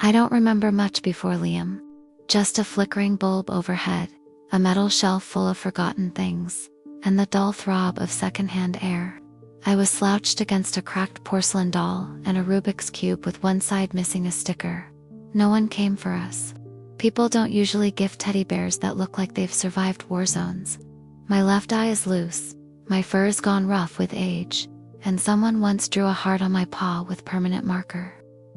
I don't remember much before Liam. Just a flickering bulb overhead, a metal shelf full of forgotten things, and the dull throb of secondhand air. I was slouched against a cracked porcelain doll and a Rubik's Cube with one side missing a sticker. No one came for us. People don't usually gift teddy bears that look like they've survived war zones. My left eye is loose, my fur is gone rough with age, and someone once drew a heart on my paw with permanent marker.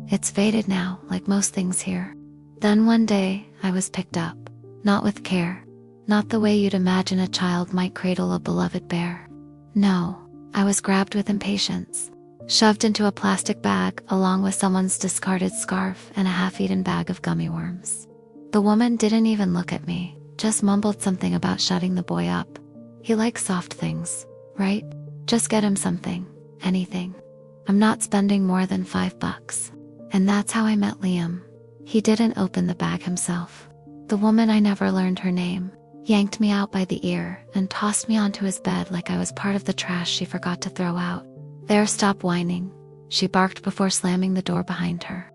It's faded now, like most things here. Then one day, I was picked up. Not with care. Not the way you'd imagine a child might cradle a beloved bear. No, I was grabbed with impatience. Shoved into a plastic bag along with someone's discarded scarf and a half-eaten bag of gummy worms. The woman didn't even look at me, just mumbled something about shutting the boy up. He likes soft things, right? Just get him something, anything. I'm not spending more than $5. And that's how I met Liam. He didn't open the bag himself. The woman, I never learned her name, yanked me out by the ear and tossed me onto his bed like I was part of the trash she forgot to throw out. There, stop whining, she barked before slamming the door behind her.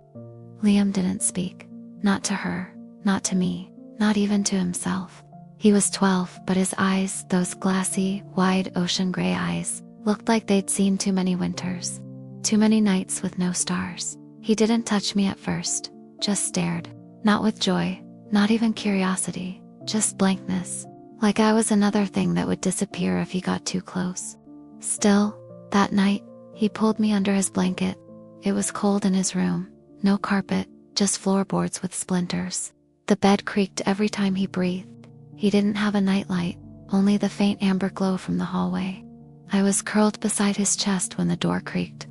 Liam didn't speak. Not to her, not to me, not even to himself. He was 12, but his eyes, those glassy, wide ocean gray eyes, looked like they'd seen too many winters. Too many nights with no stars. He didn't touch me at first, just stared. Not with joy, not even curiosity, just blankness. Like I was another thing that would disappear if he got too close. Still, that night, he pulled me under his blanket. It was cold in his room, no carpet, just floorboards with splinters. The bed creaked every time he breathed. He didn't have a nightlight, only the faint amber glow from the hallway. I was curled beside his chest when the door creaked.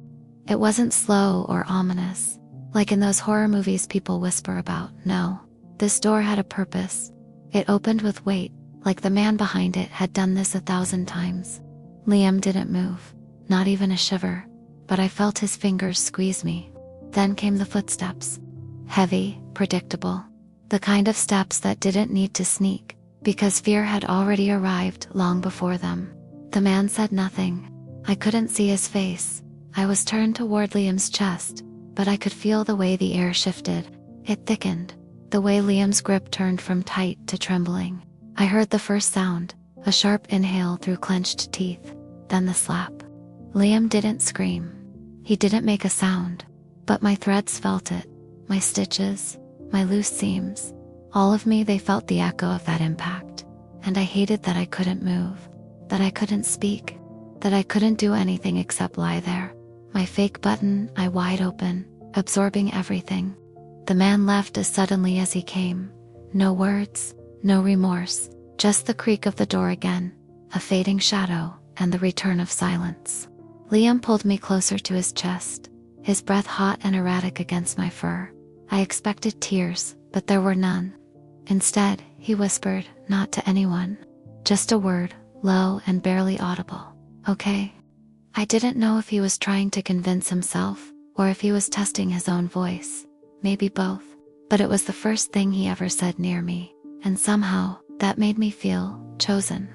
It wasn't slow or ominous, like in those horror movies people whisper about. No, this door had a purpose. It opened with weight, like the man behind it had done this 1,000 times. Liam didn't move, not even a shiver, but I felt his fingers squeeze me. Then came the footsteps. Heavy, predictable. The kind of steps that didn't need to sneak, because fear had already arrived long before them. The man said nothing. I couldn't see his face. I was turned toward Liam's chest, but I could feel the way the air shifted. It thickened, the way Liam's grip turned from tight to trembling. I heard the first sound, a sharp inhale through clenched teeth, then the slap. Liam didn't scream. He didn't make a sound, but my threads felt it, my stitches, my loose seams. All of me, they felt the echo of that impact. And I hated that I couldn't move, that I couldn't speak, that I couldn't do anything except lie there. My fake button eye wide open, absorbing everything. The man left as suddenly as he came. No words, no remorse, just the creak of the door again, a fading shadow, and the return of silence. Liam pulled me closer to his chest, his breath hot and erratic against my fur. I expected tears, but there were none. Instead, he whispered, not to anyone. Just a word, low and barely audible. Okay. I didn't know if he was trying to convince himself, or if he was testing his own voice. Maybe both. But it was the first thing he ever said near me, and somehow, that made me feel chosen.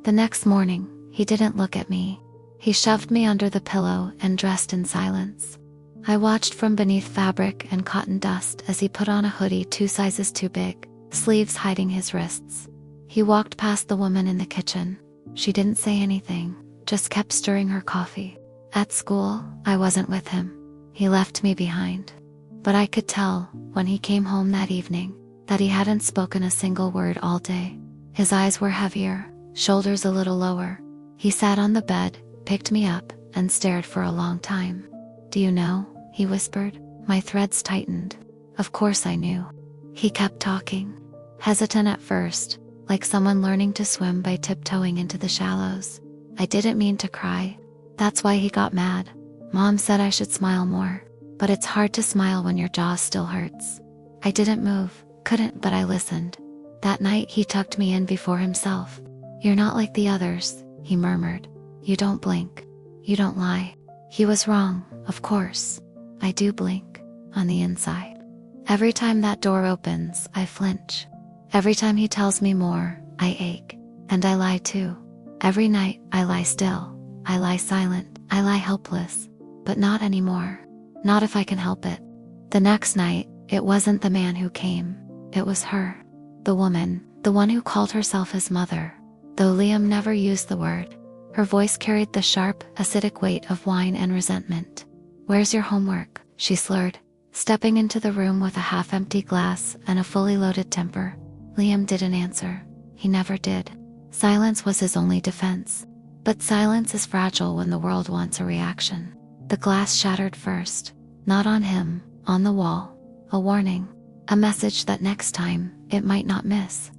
The next morning, he didn't look at me. He shoved me under the pillow and dressed in silence. I watched from beneath fabric and cotton dust as he put on a hoodie 2 sizes too big, sleeves hiding his wrists. He walked past the woman in the kitchen. She didn't say anything, just kept stirring her coffee. At school, I wasn't with him. He left me behind. But I could tell, when he came home that evening, that he hadn't spoken a single word all day. His eyes were heavier, shoulders a little lower. He sat on the bed, picked me up, and stared for a long time. Do you know? He whispered. My threads tightened. Of course I knew. He kept talking, hesitant at first, like someone learning to swim by tiptoeing into the shallows. I didn't mean to cry. That's why he got mad. Mom said I should smile more, but it's hard to smile when your jaw still hurts. I didn't move, couldn't, but I listened. That night he tucked me in before himself. You're not like the others, he murmured. You don't blink. You don't lie. He was wrong, of course. I do blink, on the inside. Every time that door opens, I flinch. Every time he tells me more, I ache. And I lie too. Every night, I lie still. I lie silent. I lie helpless. But not anymore. Not if I can help it. The next night, It wasn't the man who came. It was her. The woman, the one who called herself his mother. Though Liam never used the word, her voice carried the sharp, acidic weight of wine and resentment. "Where's your homework?" she slurred, stepping into the room with a half-empty glass and a fully loaded temper. Liam didn't answer. He never did. Silence was his only defense. But silence is fragile when the world wants a reaction. The glass shattered first. Not on him, on the wall. A warning. A message that next time, it might not miss.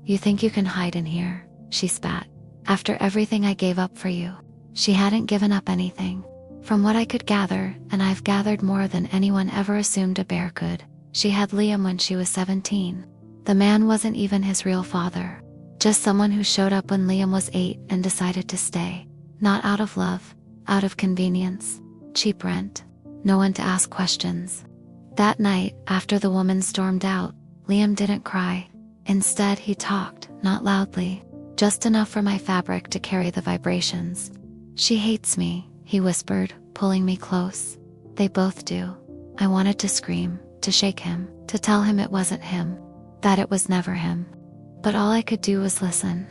"You think you can hide in here?" she spat. "After everything I gave up for you." She hadn't given up anything. From what I could gather, and I've gathered more than anyone ever assumed a bear could, she had Liam when she was 17. The man wasn't even his real father. Just someone who showed up when Liam was 8 and decided to stay. Not out of love, out of convenience. Cheap rent. No one to ask questions. That night, after the woman stormed out, Liam didn't cry. Instead, he talked, not loudly, just enough for my fabric to carry the vibrations. "She hates me," he whispered, pulling me close. "They both do." I wanted to scream, to shake him, to tell him it wasn't him, that it was never him. But all I could do was listen.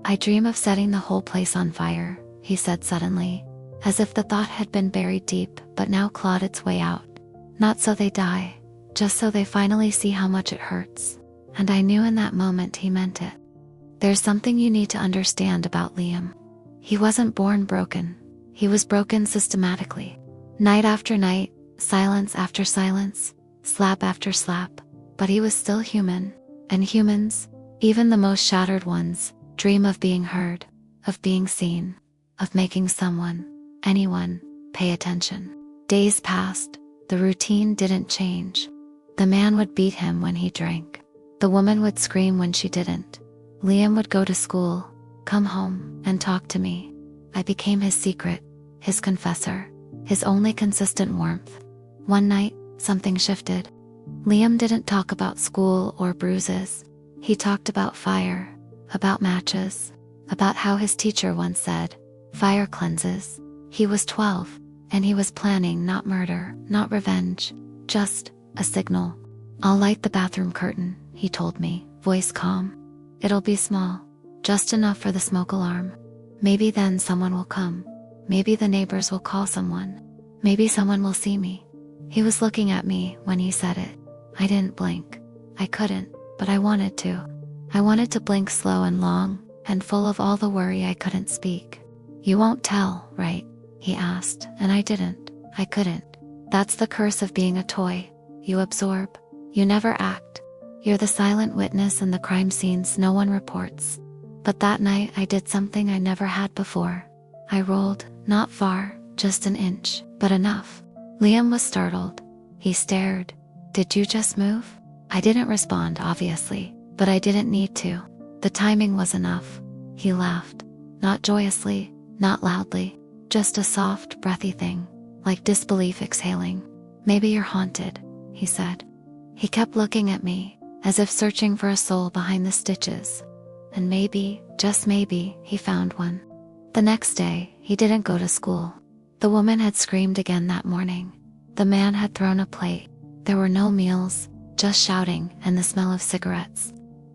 "I dream of setting the whole place on fire," he said suddenly, as if the thought had been buried deep but now clawed its way out. "Not so they die, just so they finally see how much it hurts." And I knew in that moment he meant it. There's something you need to understand about Liam. He wasn't born broken. He was broken systematically. Night after night, silence after silence, slap after slap. But he was still human. And humans, even the most shattered ones, dream of being heard, of being seen, of making someone, anyone, pay attention. Days passed. The routine didn't change. The man would beat him when he drank. The woman would scream when she didn't. Liam would go to school, come home, and talk to me. I became his secret, his confessor, his only consistent warmth. One night, something shifted. Liam didn't talk about school or bruises. He talked about fire, about matches, about how his teacher once said, "Fire cleanses." He was 12, and he was planning not murder, not revenge, just a signal. "I'll light the bathroom curtain," he told me, voice calm. "It'll be small, just enough for the smoke alarm. Maybe then someone will come. Maybe the neighbors will call someone. Maybe someone will see me." He was looking at me when he said it. I didn't blink. I couldn't, but I wanted to. I wanted to blink slow and long, and full of all the worry I couldn't speak. "You won't tell, right?" he asked, and I didn't. I couldn't. That's the curse of being a toy. You absorb. You never act. You're the silent witness in the crime scenes no one reports. But that night I did something I never had before. I rolled, not far, just an inch, but enough. Liam was startled. He stared. "Did you just move?" I didn't respond, obviously, but I didn't need to. The timing was enough. He laughed. Not joyously, not loudly, just a soft, breathy thing, like disbelief exhaling. "Maybe you're haunted," he said. He kept looking at me, as if searching for a soul behind the stitches. And maybe, just maybe, he found one. The next day, he didn't go to school. The woman had screamed again that morning. The man had thrown a plate. There were no meals, just shouting and the smell of cigarettes.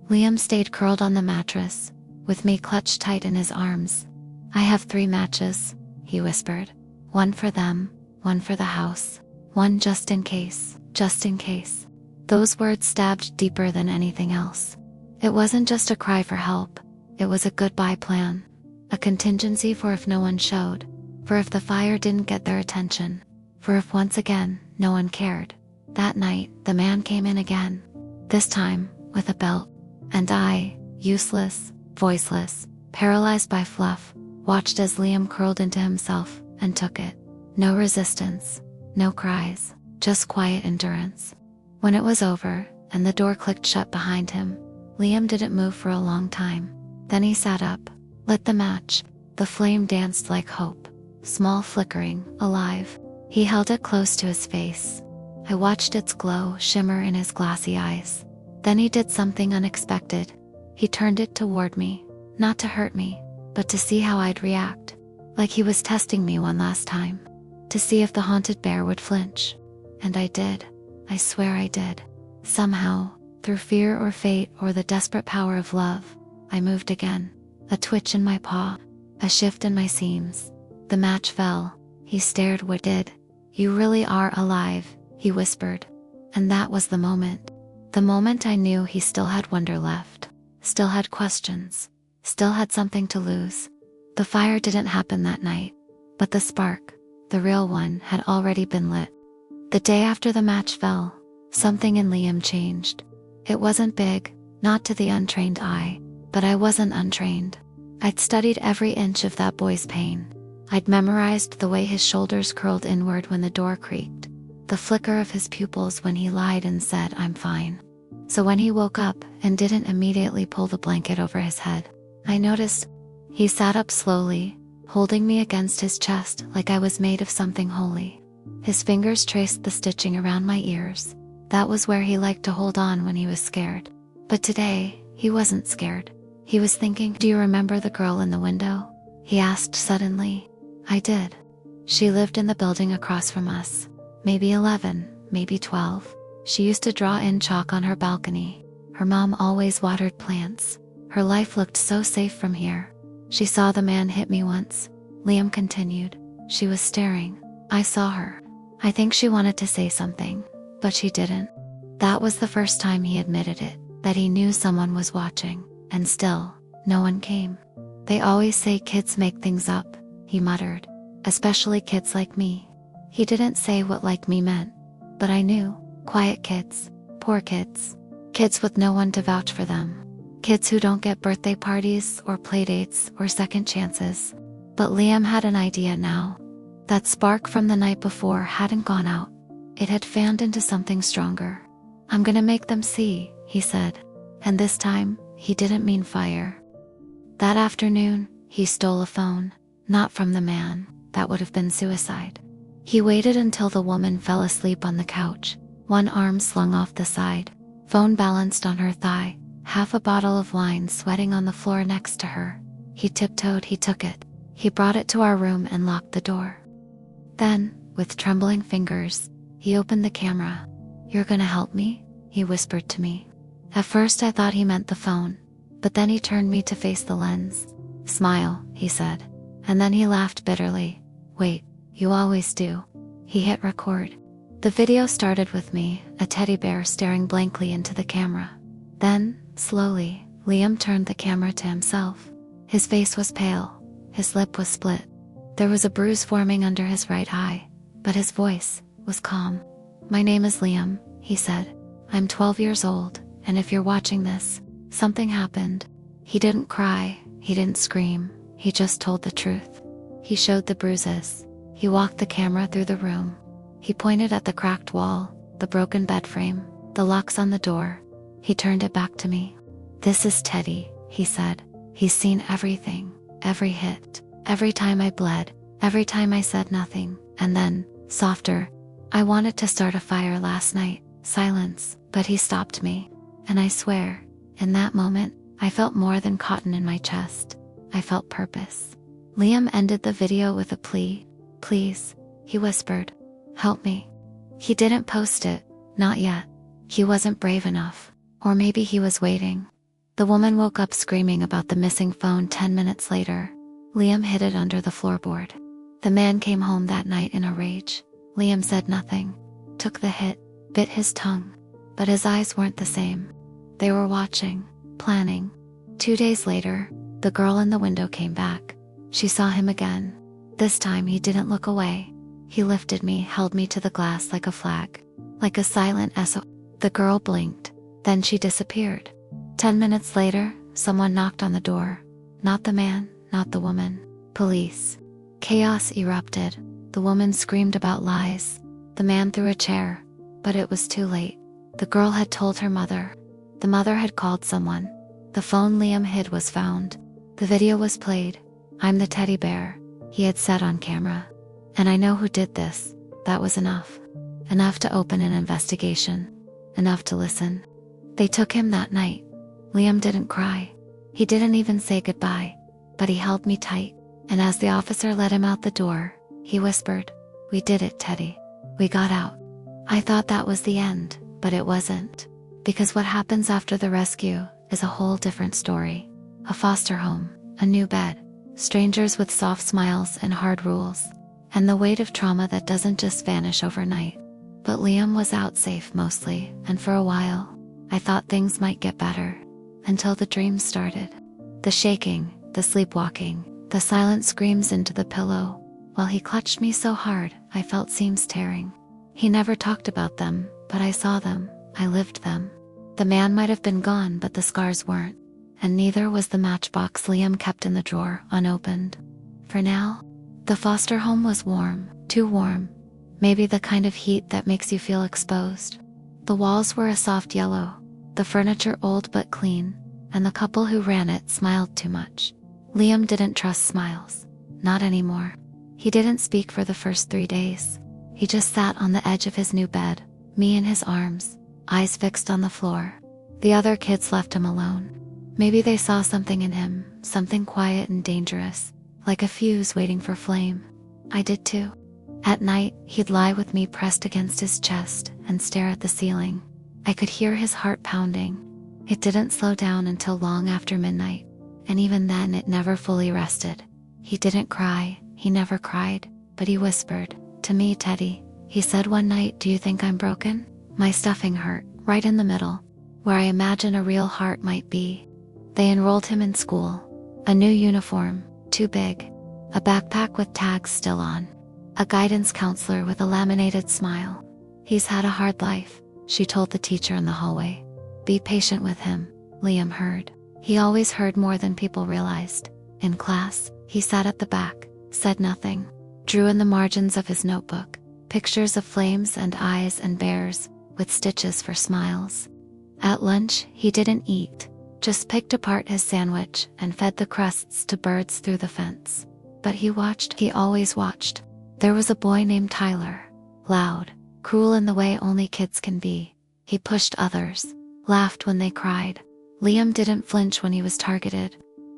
Liam stayed curled on the mattress, with me clutched tight in his arms. "I have 3 matches," he whispered. "One for them, one for the house, one just in case, just in case." Those words stabbed deeper than anything else. It wasn't just a cry for help. It was a goodbye plan. A contingency for if no one showed. For if the fire didn't get their attention. For if once again, no one cared. That night, the man came in again. This time, with a belt. And I, useless, voiceless, paralyzed by fluff, watched as Liam curled into himself and took it. No resistance, no cries, just quiet endurance. When it was over, and the door clicked shut behind him, Liam didn't move for a long time. Then he sat up, lit the match. The flame danced like hope. Small, flickering, alive. He held it close to his face. I watched its glow shimmer in his glassy eyes. Then he did something unexpected. He turned it toward me, not to hurt me, but to see how I'd react. Like he was testing me one last time. To see if the haunted bear would flinch. And I did. I swear I did. Somehow, through fear or fate or the desperate power of love, I moved again. A twitch in my paw, a shift in my seams. The match fell. He stared. What did? You really are alive, he whispered. And that was the moment. The moment I knew he still had wonder left. Still had questions. Still had something to lose. The fire didn't happen that night. But the spark, the real one, had already been lit. The day after the match fell, something in Liam changed. It wasn't big, not to the untrained eye, but I wasn't untrained. I'd studied every inch of that boy's pain. I'd memorized the way his shoulders curled inward when the door creaked, the flicker of his pupils when he lied and said, "I'm fine." So when he woke up and didn't immediately pull the blanket over his head, I noticed. He sat up slowly, holding me against his chest like I was made of something holy. His fingers traced the stitching around my ears. That was where he liked to hold on when he was scared. But today, he wasn't scared. He was thinking, "Do you remember the girl in the window?" he asked suddenly. I did. She lived in the building across from us. Maybe 11, maybe 12. She used to draw in chalk on her balcony. Her mom always watered plants. Her life looked so safe from here. She saw the man hit me once. Liam continued. She was staring. I saw her. I think she wanted to say something, but she didn't. That was the first time he admitted it, that he knew someone was watching, and still, no one came. They always say kids make things up, he muttered. Especially kids like me. He didn't say what like me meant, but I knew. Quiet kids, poor kids, kids with no one to vouch for them. Kids who don't get birthday parties or playdates or second chances. But Liam had an idea now. That spark from the night before hadn't gone out. It had fanned into something stronger. "I'm gonna make them see," he said. And this time, he didn't mean fire. That afternoon, he stole a phone. Not from the man. That would have been suicide. He waited until the woman fell asleep on the couch, one arm slung off the side, phone balanced on her thigh, half a bottle of wine sweating on the floor next to her. He tiptoed. He took it. He brought it to our room and locked the door. Then, with trembling fingers, he opened the camera. "You're gonna help me?" he whispered to me. At first I thought he meant the phone, but then he turned me to face the lens. "Smile," he said. And then he laughed bitterly. "Wait, you always do." He hit record. The video started with me, a teddy bear staring blankly into the camera. Then, slowly, Liam turned the camera to himself. His face was pale. His lip was split. There was a bruise forming under his right eye, but his voice was calm. "My name is Liam," he said. "I'm 12 years old, and if you're watching this, something happened." He didn't cry, he didn't scream, he just told the truth. He showed the bruises. He walked the camera through the room. He pointed at the cracked wall, the broken bed frame, the locks on the door. He turned it back to me. "This is Teddy," he said. "He's seen everything, every hit, every time I bled, every time I said nothing." And then, softer, "I wanted to start a fire last night." Silence, but he stopped me. And I swear, in that moment, I felt more than cotton in my chest. I felt purpose. Liam ended the video with a plea. "Please," he whispered. "Help me." He didn't post it, not yet. He wasn't brave enough. Or maybe he was waiting. The woman woke up screaming about the missing phone 10 minutes later. Liam hid it under the floorboard. The man came home that night in a rage. Liam said nothing, took the hit, bit his tongue. But his eyes weren't the same. They were watching, planning. 2 days later, the girl in the window came back. She saw him again. This time he didn't look away. He lifted me, held me to the glass like a flag. Like a silent SO. The girl blinked. Then she disappeared. 10 minutes later, someone knocked on the door. Not the man, not the woman. Police. Chaos erupted. The woman screamed about lies. The man threw a chair. But it was too late. The girl had told her mother. The mother had called someone. The phone Liam hid was found. The video was played. "I'm the teddy bear," he had said on camera. "And I know who did this." That was enough. Enough to open an investigation. Enough to listen. They took him that night. Liam didn't cry. He didn't even say goodbye. But he held me tight. And as the officer let him out the door, he whispered, "We did it, Teddy. We got out." I thought that was the end, but it wasn't. Because what happens after the rescue is a whole different story. A foster home, a new bed, strangers with soft smiles and hard rules, and the weight of trauma that doesn't just vanish overnight. But Liam was out safe mostly, and for a while, I thought things might get better. Until the dreams started. The shaking, the sleepwalking, the silent screams into the pillow. While he clutched me so hard, I felt seams tearing. He never talked about them, but I saw them, I lived them. The man might have been gone, but the scars weren't. And neither was the matchbox Liam kept in the drawer, unopened. For now, the foster home was warm, too warm. Maybe the kind of heat that makes you feel exposed. The walls were a soft yellow, the furniture old but clean, and the couple who ran it smiled too much. Liam didn't trust smiles. Not anymore. He didn't speak for the first 3 days. He just sat on the edge of his new bed, me in his arms, eyes fixed on the floor. The other kids left him alone. Maybe they saw something in him, something quiet and dangerous, like a fuse waiting for flame. I did too. At night, he'd lie with me pressed against his chest and stare at the ceiling. I could hear his heart pounding. It didn't slow down until long after midnight, and even then it never fully rested. He didn't cry, he never cried, but he whispered, "To me, Teddy," he said one night, "Do you think I'm broken?" My stuffing hurt, right in the middle, where I imagine a real heart might be. They enrolled him in school. A new uniform, too big. A backpack with tags still on. A guidance counselor with a laminated smile. "He's had a hard life," she told the teacher in the hallway. "Be patient with him," Liam heard. He always heard more than people realized. In class, he sat at the back, said nothing, drew in the margins of his notebook, pictures of flames and eyes and bears, with stitches for smiles. At lunch, he didn't eat, just picked apart his sandwich and fed the crusts to birds through the fence. But he watched, he always watched. There was a boy named Tyler, loud, cruel in the way only kids can be. He pushed others, laughed when they cried. Liam didn't flinch when he was targeted.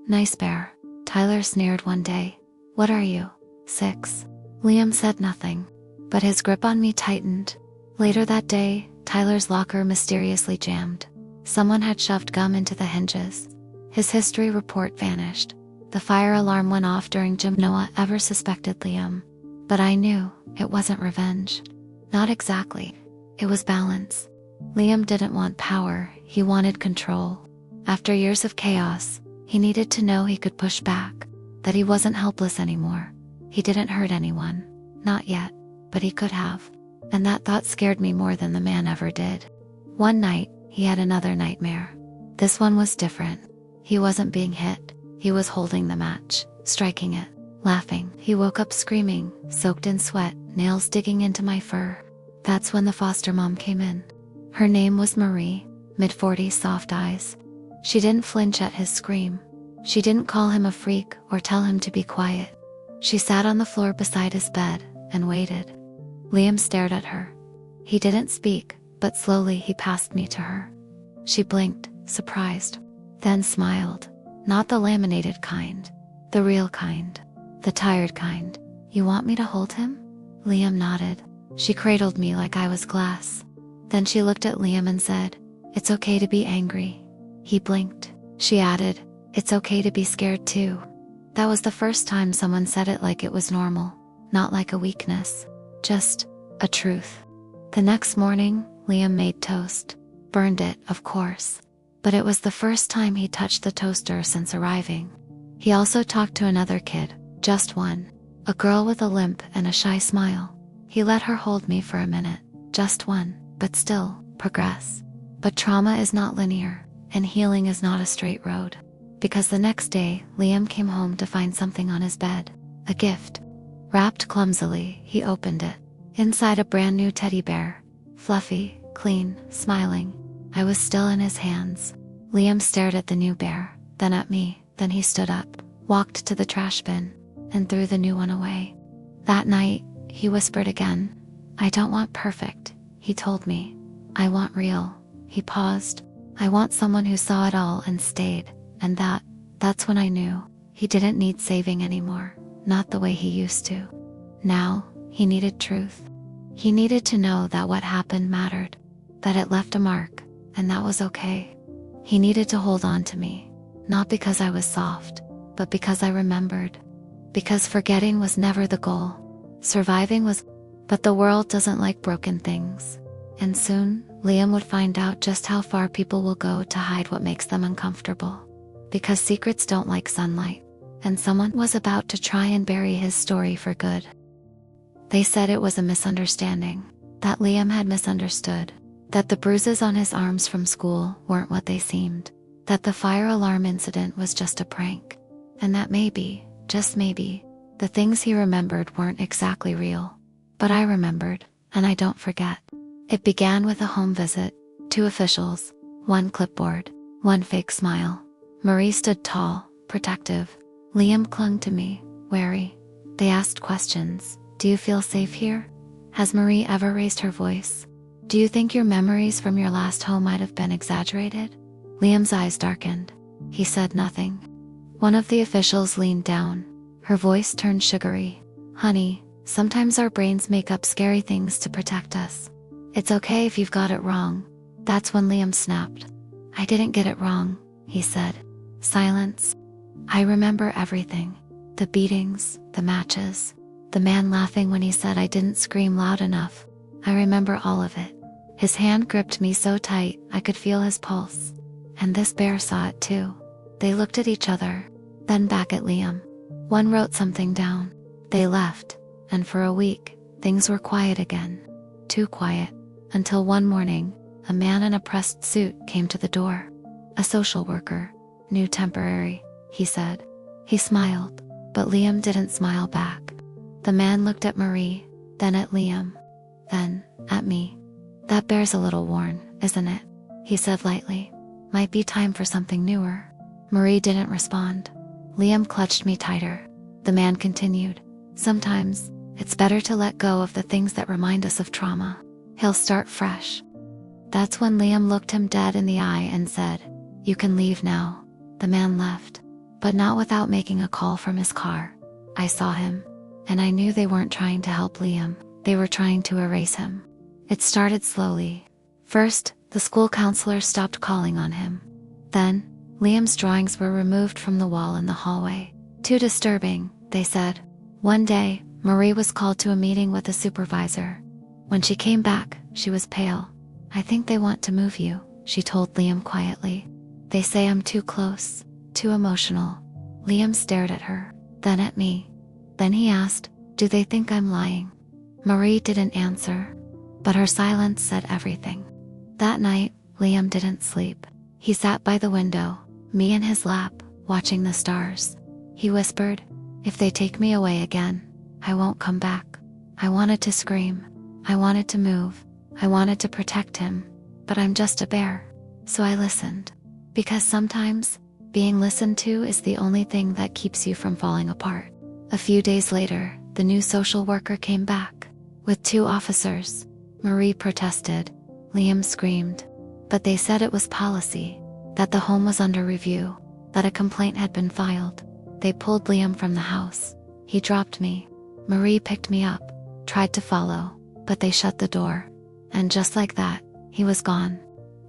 "Nice bear," Tyler sneered one day. "What are you, 6?" Liam said nothing, but his grip on me tightened. Later that day, Tyler's locker mysteriously jammed. Someone had shoved gum into the hinges. His history report vanished. The fire alarm went off during gym. No one ever suspected Liam. But I knew it wasn't revenge. Not exactly. It was balance. Liam didn't want power, he wanted control. After years of chaos, he needed to know he could push back, that he wasn't helpless anymore. He didn't hurt anyone. Not yet, but he could have. And that thought scared me more than the man ever did. One night, he had another nightmare. This one was different. He wasn't being hit. He was holding the match, striking it, laughing. He woke up screaming, soaked in sweat, nails digging into my fur. That's when the foster mom came in. Her name was Marie, mid-40s, soft eyes. She didn't flinch at his scream. She didn't call him a freak or tell him to be quiet. She sat on the floor beside his bed and waited. Liam stared at her. He didn't speak, but slowly he passed me to her. She blinked, surprised, then smiled. Not the laminated kind, the real kind, the tired kind. "You want me to hold him?" Liam nodded. She cradled me like I was glass. Then she looked at Liam and said, "It's okay to be angry." He blinked. She added, "It's okay to be scared too." That was the first time someone said it like it was normal, not like a weakness, just a truth. The next morning, Liam made toast. Burned it, of course. But it was the first time he touched the toaster since arriving. He also talked to another kid, just one, a girl with a limp and a shy smile. He let her hold me for a minute, just one, but still, progress. But trauma is not linear, and healing is not a straight road. Because the next day, Liam came home to find something on his bed, a gift. Wrapped clumsily, he opened it. Inside a brand new teddy bear, fluffy, clean, smiling. I was still in his hands. Liam stared at the new bear, then at me, then he stood up, walked to the trash bin, and threw the new one away. That night, he whispered again. "I don't want perfect," he told me. "I want real." He paused. "I want someone who saw it all and stayed." And that's when I knew he didn't need saving anymore, not the way he used to. Now, he needed truth. He needed to know that what happened mattered, that it left a mark, and that was okay. He needed to hold on to me, not because I was soft, but because I remembered. Because forgetting was never the goal. Surviving was. But the world doesn't like broken things. And soon, Liam would find out just how far people will go to hide what makes them uncomfortable. Because secrets don't like sunlight. And someone was about to try and bury his story for good. They said it was a misunderstanding, that Liam had misunderstood, that the bruises on his arms from school weren't what they seemed, that the fire alarm incident was just a prank, and that maybe, just maybe, the things he remembered weren't exactly real. But I remembered, and I don't forget. It began with a home visit, 2 officials, 1 clipboard, 1 fake smile. Marie stood tall, protective. Liam clung to me, wary. They asked questions. Do you feel safe here? Has Marie ever raised her voice? Do you think your memories from your last home might have been exaggerated? Liam's eyes darkened. He said nothing. One of the officials leaned down. Her voice turned sugary. Honey, sometimes our brains make up scary things to protect us. It's okay if you've got it wrong. That's when Liam snapped. I didn't get it wrong, he said. Silence. I remember everything. The beatings, the matches, the man laughing when he said I didn't scream loud enough. I remember all of it. His hand gripped me so tight I could feel his pulse. And this bear saw it too. They looked at each other, then back at Liam. One wrote something down. They left, and for a week, things were quiet again. Too quiet, until one morning, a man in a pressed suit came to the door. A social worker. New temporary, he said. He smiled, but Liam didn't smile back. The man looked at Marie, then at Liam, then at me. That bear's a little worn, isn't it? He said lightly. Might be time for something newer. Marie didn't respond. Liam clutched me tighter. The man continued. Sometimes, it's better to let go of the things that remind us of trauma. He'll start fresh. That's when Liam looked him dead in the eye and said, You can leave now. The man left, but not without making a call from his car. I saw him, and I knew they weren't trying to help Liam. They were trying to erase him. It started slowly. First, the school counselor stopped calling on him. Then, Liam's drawings were removed from the wall in the hallway. Too disturbing, they said. One day, Marie was called to a meeting with a supervisor. When she came back, she was pale. I think they want to move you, she told Liam quietly. They say I'm too close, too emotional. Liam stared at her, then at me. Then he asked, Do they think I'm lying? Marie didn't answer, but her silence said everything. That night, Liam didn't sleep. He sat by the window, me in his lap, watching the stars. He whispered, If they take me away again, I won't come back. I wanted to scream. I wanted to move. I wanted to protect him. But I'm just a bear. So I listened. Because sometimes, being listened to is the only thing that keeps you from falling apart. A few days later, the new social worker came back. With 2 officers. Marie protested. Liam screamed. But they said it was policy. That the home was under review. That a complaint had been filed. They pulled Liam from the house. He dropped me. Marie picked me up. Tried to follow. But they shut the door. And just like that, he was gone.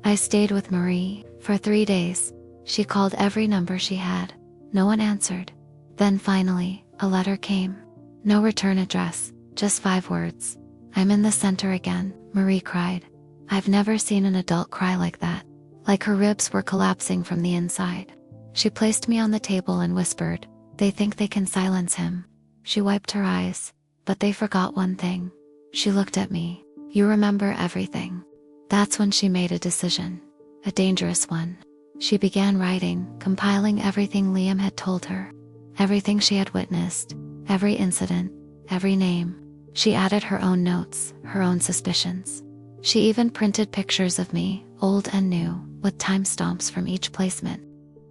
I stayed with Marie for 3 days. She called every number she had. No one answered. Then finally, a letter came. No return address, just 5 words. I'm in the center again, Marie cried. I've never seen an adult cry like that. Like her ribs were collapsing from the inside. She placed me on the table and whispered, They think they can silence him. She wiped her eyes, but they forgot one thing. She looked at me. You remember everything. That's when she made a decision. A dangerous one. She began writing, compiling everything Liam had told her. Everything she had witnessed. Every incident. Every name. She added her own notes, her own suspicions. She even printed pictures of me, old and new, with timestamps from each placement.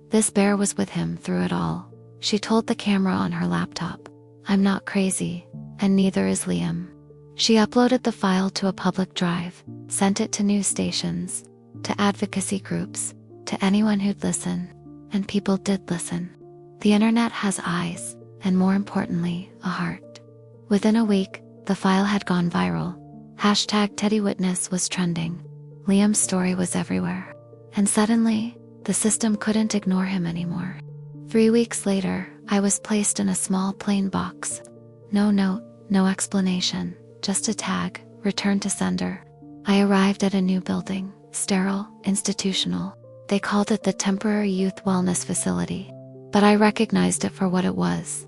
This bear was with him through it all. She told the camera on her laptop. I'm not crazy, and neither is Liam. She uploaded the file to a public drive, sent it to news stations, to advocacy groups, to anyone who'd listen, and people did listen. The internet has eyes, and more importantly, a heart. Within a week, the file had gone viral. Hashtag Teddy Witness was trending. Liam's story was everywhere. And suddenly, the system couldn't ignore him anymore. 3 weeks later, I was placed in a small plain box. No note, no explanation, just a tag, return to sender. I arrived at a new building, sterile, institutional. They called it the Temporary Youth Wellness Facility. But I recognized it for what it was.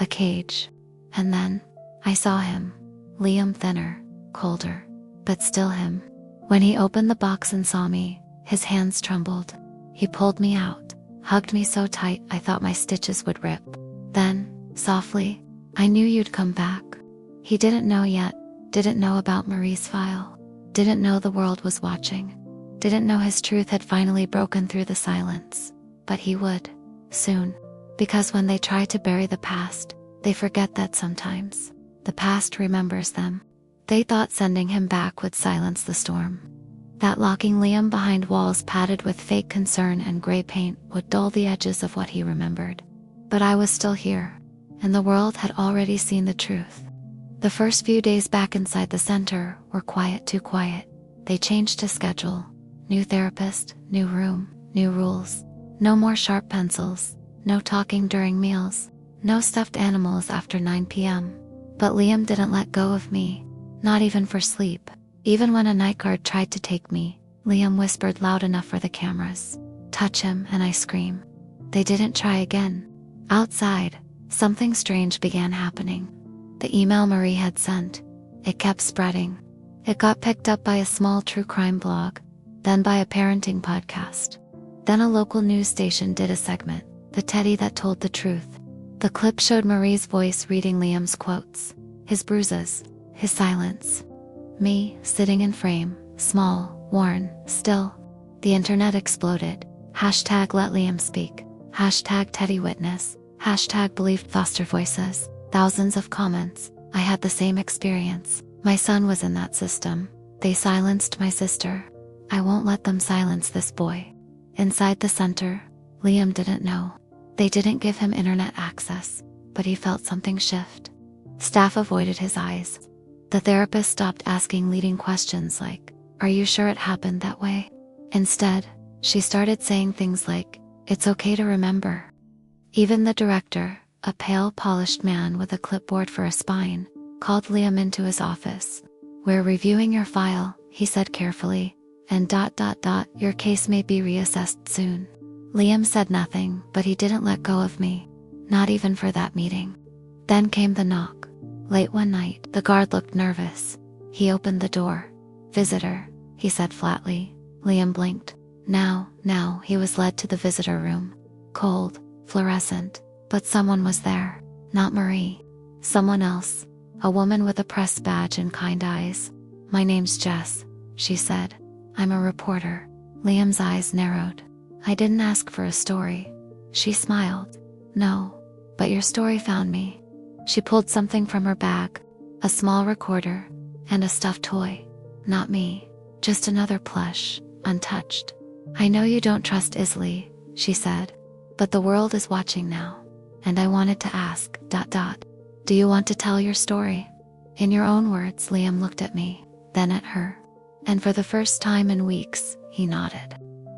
A cage. And then, I saw him. Liam, thinner, colder, but still him. When he opened the box and saw me, his hands trembled. He pulled me out, hugged me so tight I thought my stitches would rip. Then, softly, I knew you'd come back. He didn't know yet, didn't know about Marie's file, didn't know the world was watching, didn't know his truth had finally broken through the silence. But he would, soon. Because when they try to bury the past, they forget that sometimes the past remembers them. They thought sending him back would silence the storm. That locking Liam behind walls padded with fake concern and gray paint would dull the edges of what he remembered. But I was still here, and the world had already seen the truth. The first few days back inside the center were quiet, too quiet. They changed his schedule. New therapist, new room, new rules. No more sharp pencils, no talking during meals, no stuffed animals after 9 p.m. But Liam didn't let go of me, not even for sleep. Even when a night guard tried to take me, Liam whispered loud enough for the cameras. Touch him, and I scream. They didn't try again. Outside, something strange began happening. The email Marie had sent, it kept spreading. It got picked up by a small true crime blog, then by a parenting podcast. Then a local news station did a segment, The Teddy That Told the Truth. The clip showed Marie's voice reading Liam's quotes, his bruises, his silence. Me, sitting in frame, small, worn, still. The internet exploded. Hashtag Let Liam Speak. Hashtag Teddy Witness. Hashtag Believed Foster Voices. Thousands of comments. I had the same experience. My son was in that system. They silenced my sister. I won't let them silence this boy. Inside the center, Liam didn't know. They didn't give him internet access, but he felt something shift. Staff avoided his eyes. The therapist stopped asking leading questions like, "Are you sure it happened that way?" Instead, she started saying things like, "It's okay to remember." Even the director, a pale, polished man with a clipboard for a spine, called Liam into his office. "We're reviewing your file," he said carefully, "and ... your case may be reassessed soon." Liam said nothing, but he didn't let go of me. Not even for that meeting. Then came the knock. Late one night, the guard looked nervous. He opened the door. "Visitor," he said flatly. Liam blinked. Now, he was led to the visitor room. Cold, fluorescent, but someone was there. Not Marie. Someone else. A woman with a press badge and kind eyes. "My name's Jess," she said. "I'm a reporter." Liam's eyes narrowed. "I didn't ask for a story." She smiled. "No, but your story found me." She pulled something from her bag, a small recorder, and a stuffed toy. "Not me, just another plush, untouched." "I know you don't trust easily," she said, "but the world is watching now. And I wanted to ask, ... do you want to tell your story?" In your own words. Liam looked at me, then at her. And for the first time in weeks, he nodded.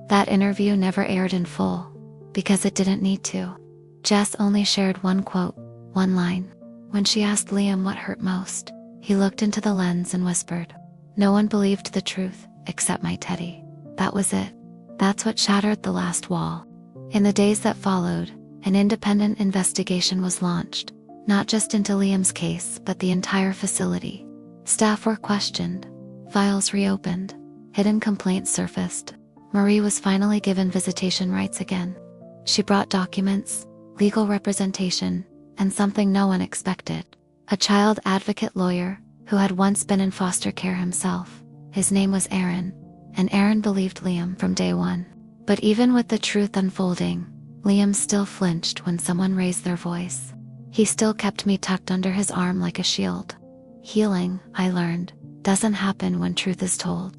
That interview never aired in full, because it didn't need to. Jess only shared one quote, one line. When she asked Liam what hurt most, he looked into the lens and whispered, "No one believed the truth, except my Teddy." That was it. That's what shattered the last wall. In the days that followed, an independent investigation was launched, not just into Liam's case, but the entire facility. Staff were questioned, files reopened, hidden complaints surfaced. Marie was finally given visitation rights again. She brought documents, legal representation, and something no one expected. A child advocate lawyer, who had once been in foster care himself. His name was Aaron, and Aaron believed Liam from day one. But even with the truth unfolding, Liam still flinched when someone raised their voice. He still kept me tucked under his arm like a shield. Healing, I learned, doesn't happen when truth is told.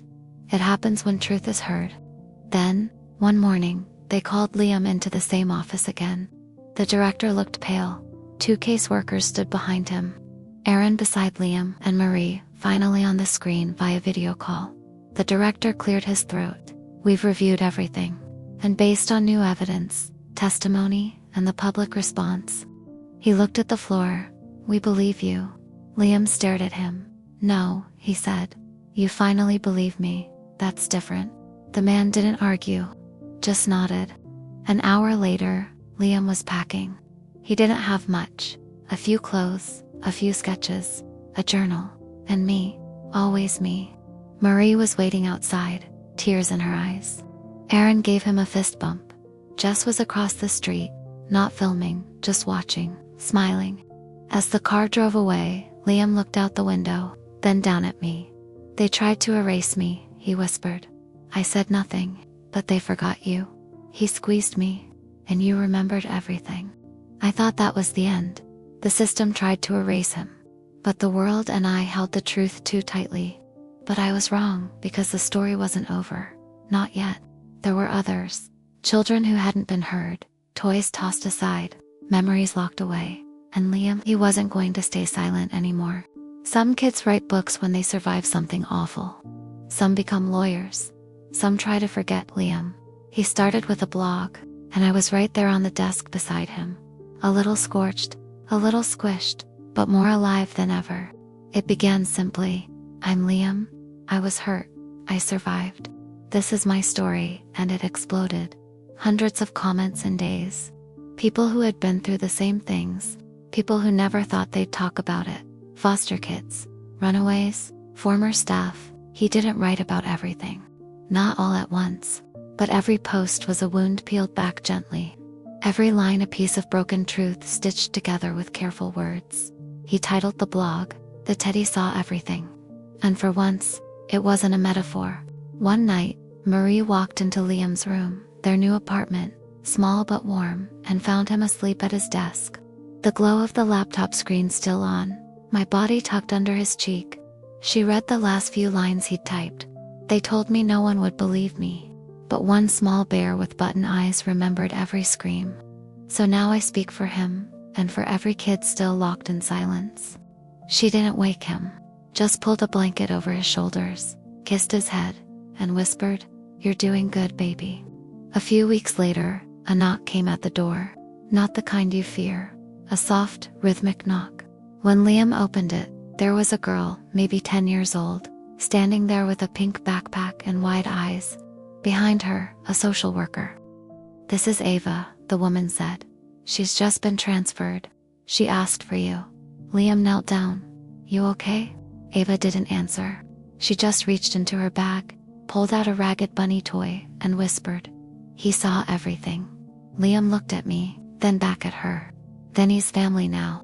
It happens when truth is heard. Then, one morning, they called Liam into the same office again. The director looked pale. 2 caseworkers stood behind him. Aaron beside Liam and Marie, finally on the screen via video call. The director cleared his throat. "We've reviewed everything. And based on new evidence, testimony, and the public response." He looked at the floor. "We believe you." Liam stared at him. "No," he said. "You finally believe me. That's different." The man didn't argue, just nodded. An hour later, Liam was packing. He didn't have much. A few clothes, a few sketches, a journal, and me, always me. Marie was waiting outside, tears in her eyes. Aaron gave him a fist bump. Jess was across the street, not filming, just watching, smiling. As the car drove away, Liam looked out the window, then down at me. "They tried to erase me," he whispered. "I said nothing, but they forgot you. He squeezed me, and you remembered everything." I thought that was the end. The system tried to erase him, but the world and I held the truth too tightly. But I was wrong, because the story wasn't over. Not yet. There were others. Children who hadn't been heard, toys tossed aside, memories locked away. And Liam, he wasn't going to stay silent anymore. Some kids write books when they survive something awful. Some become lawyers. Some try to forget Liam. He started with a blog, and I was right there on the desk beside him. A little scorched, a little squished, but more alive than ever. It began simply, "I'm Liam. I was hurt. I survived. This is my story," and it exploded. Hundreds of comments in days. People who had been through the same things. People who never thought they'd talk about it. Foster kids, runaways, former staff. He didn't write about everything. Not all at once. But every post was a wound peeled back gently. Every line a piece of broken truth stitched together with careful words. He titled the blog, "The Teddy Saw Everything." And for once, it wasn't a metaphor. One night, Marie walked into Liam's room, their new apartment, small but warm, and found him asleep at his desk. The glow of the laptop screen still on, my body tucked under his cheek. She read the last few lines he'd typed. "They told me no one would believe me. But one small bear with button eyes remembered every scream. So now I speak for him, and for every kid still locked in silence." She didn't wake him, just pulled a blanket over his shoulders, kissed his head, and whispered, "You're doing good, baby." A few weeks later, a knock came at the door. Not the kind you fear. A soft, rhythmic knock. When Liam opened it, there was a girl, maybe 10 years old, standing there with a pink backpack and wide eyes. Behind her, a social worker. "This is Ava," the woman said. "She's just been transferred. She asked for you." Liam knelt down. "You okay?" Ava didn't answer. She just reached into her bag, pulled out a ragged bunny toy, and whispered, "He saw everything." Liam looked at me, then back at her. "Then he's family now."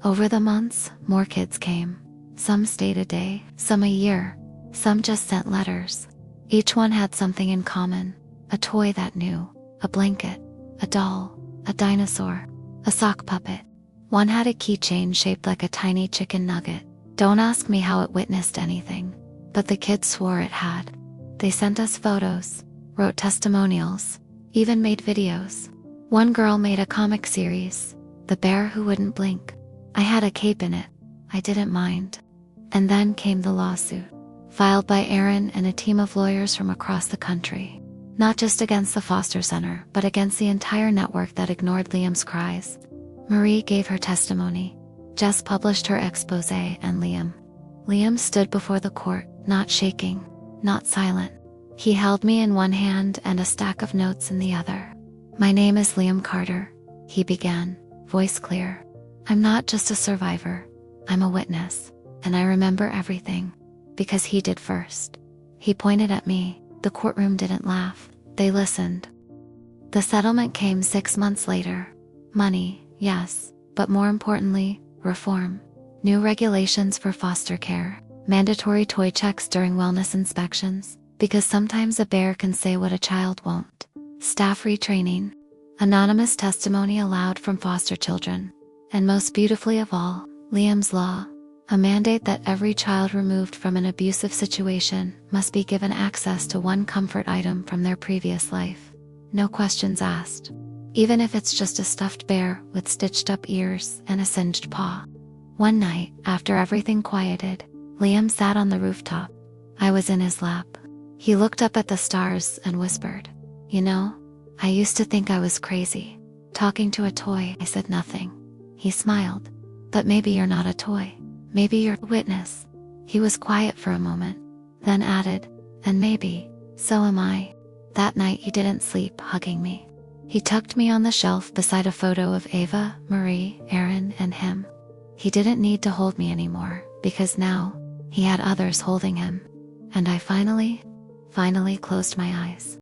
Over the months, more kids came. Some stayed a day, some a year, some just sent letters. Each one had something in common. A toy that knew, a blanket, a doll, a dinosaur, a sock puppet. One had a keychain shaped like a tiny chicken nugget. Don't ask me how it witnessed anything, but the kids swore it had. They sent us photos, wrote testimonials, even made videos. One girl made a comic series, "The Bear Who Wouldn't Blink." I had a cape in it. I didn't mind. And then came the lawsuit, filed by Aaron and a team of lawyers from across the country. Not just against the foster center, but against the entire network that ignored Liam's cries. Marie gave her testimony. Jess published her expose, and Liam stood before the court, not shaking, not silent. He held me in one hand and a stack of notes in the other. "My name is Liam Carter," he began, voice clear. "I'm not just a survivor. I'm a witness, and I remember everything. Because he did first." He pointed at me. The courtroom didn't laugh. They listened. The settlement came 6 months later. Money, yes, but more importantly, reform. New regulations for foster care. Mandatory toy checks during wellness inspections, because sometimes a bear can say what a child won't. Staff retraining. Anonymous testimony allowed from foster children. And most beautifully of all, Liam's Law. A mandate that every child removed from an abusive situation must be given access to one comfort item from their previous life. No questions asked. Even if it's just a stuffed bear with stitched up ears and a singed paw. One night, after everything quieted, Liam sat on the rooftop. I was in his lap. He looked up at the stars and whispered, "You know, I used to think I was crazy. Talking to a toy." I said nothing. He smiled. "But maybe you're not a toy. Maybe you're a witness." He was quiet for a moment, then added, "And maybe, so am I." That night he didn't sleep, hugging me. He tucked me on the shelf beside a photo of Ava, Marie, Aaron, and him. He didn't need to hold me anymore, because now, he had others holding him. And I finally closed my eyes.